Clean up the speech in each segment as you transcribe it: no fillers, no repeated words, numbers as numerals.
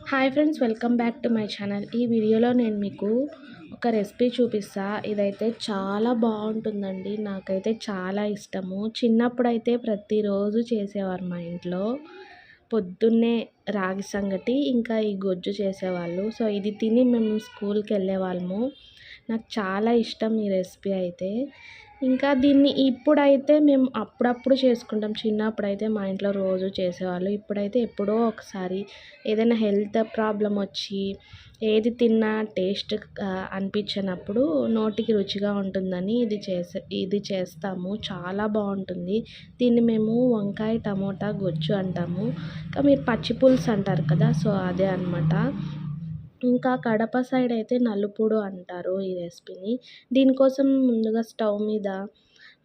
Hi friends, welcome back to my channel. ఈ వీడియోలో నేను మీకు ఒక రెసిపీ చూపిస్తా. ఇదైతే చాలా బాగుంటుందండి. నాకైతే చాలా ఇష్టము. చిన్నప్పుడైతే ప్రతిరోజు చేసేవారు మా ఇంట్లో. పొద్దున్నే రాగి సంగటి ఇంకా ఈ గొజ్జు చేసేవాళ్ళు. సో ఇది తిని మేము స్కూల్కి వెళ్ళేవాళ్ళము. నాకు చాలా ఇష్టం ఈ రెసిపీ అయితే. ఇంకా దీన్ని ఇప్పుడైతే మేము అప్పుడప్పుడు చేసుకుంటాం. చిన్నప్పుడైతే మా ఇంట్లో రోజు చేసేవాళ్ళు. ఇప్పుడైతే ఎప్పుడో ఒకసారి ఏదైనా హెల్త్ ప్రాబ్లం వచ్చి ఏది తిన్నా టేస్ట్ అనిపించినప్పుడు నోటికి రుచిగా ఉంటుందని ఇది చేస్తాము. చాలా బాగుంటుంది. దీన్ని మేము వంకాయ టమోటా గొజ్జు అంటాము. ఇంకా మీరు పచ్చి పులుసు అంటారు కదా, సో అదే అనమాట. ఇంకా కడప సైడ్ అయితే నలుపుడు అంటారు ఈ రెసిపీని. దీనికోసం ముందుగా స్టవ్ మీద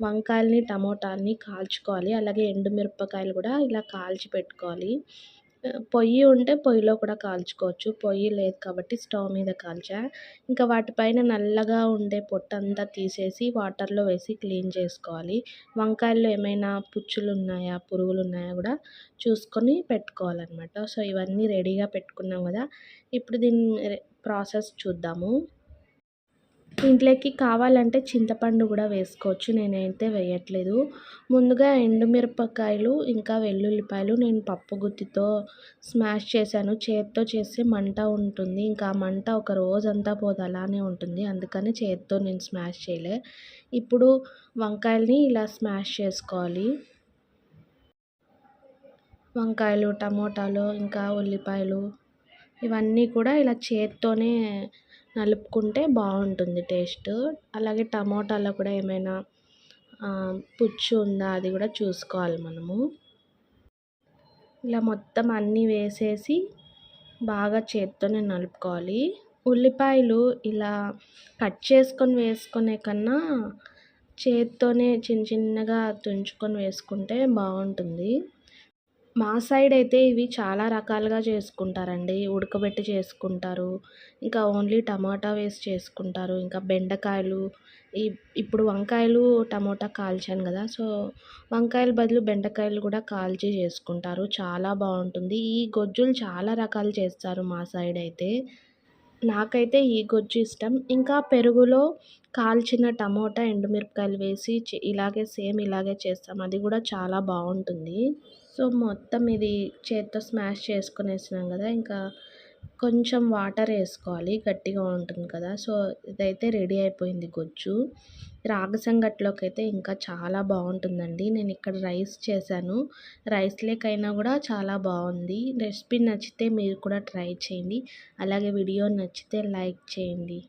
వంకాయలని టమోటాలని కాల్చుకోవాలి. అలాగే ఎండుమిరపకాయలు కూడా ఇలా కాల్చి పెట్టుకోవాలి. పొయ్యి ఉంటే పొయ్యిలో కూడా కాల్చుకోవచ్చు. పొయ్యి లేదు కాబట్టి స్టవ్ మీద కాల్చా. ఇంకా వాటిపైన నల్లగా ఉండే పొట్టంతా తీసేసి వాటర్లో వేసి క్లీన్ చేసుకోవాలి. వంకాయల్లో ఏమైనా పుచ్చులు ఉన్నాయా, పురుగులు ఉన్నాయా కూడా చూసుకొని పెట్టుకోవాలన్నమాట. సో ఇవన్నీ రెడీగా పెట్టుకున్నాం కదా. ఇప్పుడు దీని ప్రాసెస్ చూద్దాము. దీంట్లోకి కావాలంటే చింతపండు కూడా వేసుకోవచ్చు. నేనైతే వేయట్లేదు. ముందుగా ఎండుమిరపకాయలు ఇంకా వెల్లుల్లిపాయలు నేను పప్పు గుత్తితో స్మాష్ చేశాను. చేత్తో చేస్తే మంట ఉంటుంది. ఇంకా మంట ఒక రోజంతా పోదు, అలానే ఉంటుంది. అందుకని చేత్తో నేను స్మాష్ చేయలే. ఇప్పుడు వంకాయల్ని ఇలా స్మాష్ చేసుకోవాలి. వంకాయలు, టమోటాలు ఇంకా ఉల్లిపాయలు ఇవన్నీ కూడా ఇలా చేత్తోనే నలుపుకుంటే బాగుంటుంది టేస్ట్. అలాగే టమోటాలో కూడా ఏమైనా పుచ్చు ఉందా అది కూడా చూసుకోవాలి మనము. ఇలా మొత్తం అన్నీ వేసేసి బాగా చేత్తోనే నలుపుకోవాలి. ఉల్లిపాయలు ఇలా కట్ చేసుకొని వేసుకునే కన్నా చేత్తోనే చిన్న చిన్నగా తుంచుకొని వేసుకుంటే బాగుంటుంది. మా సైడ్ అయితే ఇవి చాలా రకాలుగా చేసుకుంటారండి. ఉడకబెట్టి చేసుకుంటారు. ఇంకా ఓన్లీ టమాటా వేసి చేసుకుంటారు. ఇంకా బెండకాయలు ఇప్పుడు వంకాయలు టమోటా కాల్చాను కదా, సో వంకాయల బదులు బెండకాయలు కూడా కాల్చి చేసుకుంటారు. చాలా బాగుంటుంది. ఈ గొజ్జులు చాలా రకాలు చేస్తారు మా సైడ్ అయితే. నాకైతే ఈ గొజ్జు ఇష్టం. ఇంకా పెరుగులో కాల్చిన టమోటా, ఎండుమిరపకాయలు వేసి ఇలాగే సేమ్ ఇలాగే చేస్తాం. అది కూడా చాలా బాగుంటుంది. సో మొత్తం ఇది చేత్తో స్మాష్ చేసుకునేసినాం కదా. ఇంకా కొంచెం వాటర్ వేసుకోవాలి, గట్టిగా ఉంటుంది కదా. సో ఇదైతే రెడీ అయిపోయింది గొజ్జు. రాగి సంగటిలోకి అయితే ఇంకా చాలా బాగుంటుందండి. నేను ఇక్కడ రైస్ చేశాను. రైస్ లేకైనా కూడా చాలా బాగుంది. రెసిపీ నచ్చితే మీరు కూడా ట్రై చేయండి. అలాగే వీడియో నచ్చితే లైక్ చేయండి.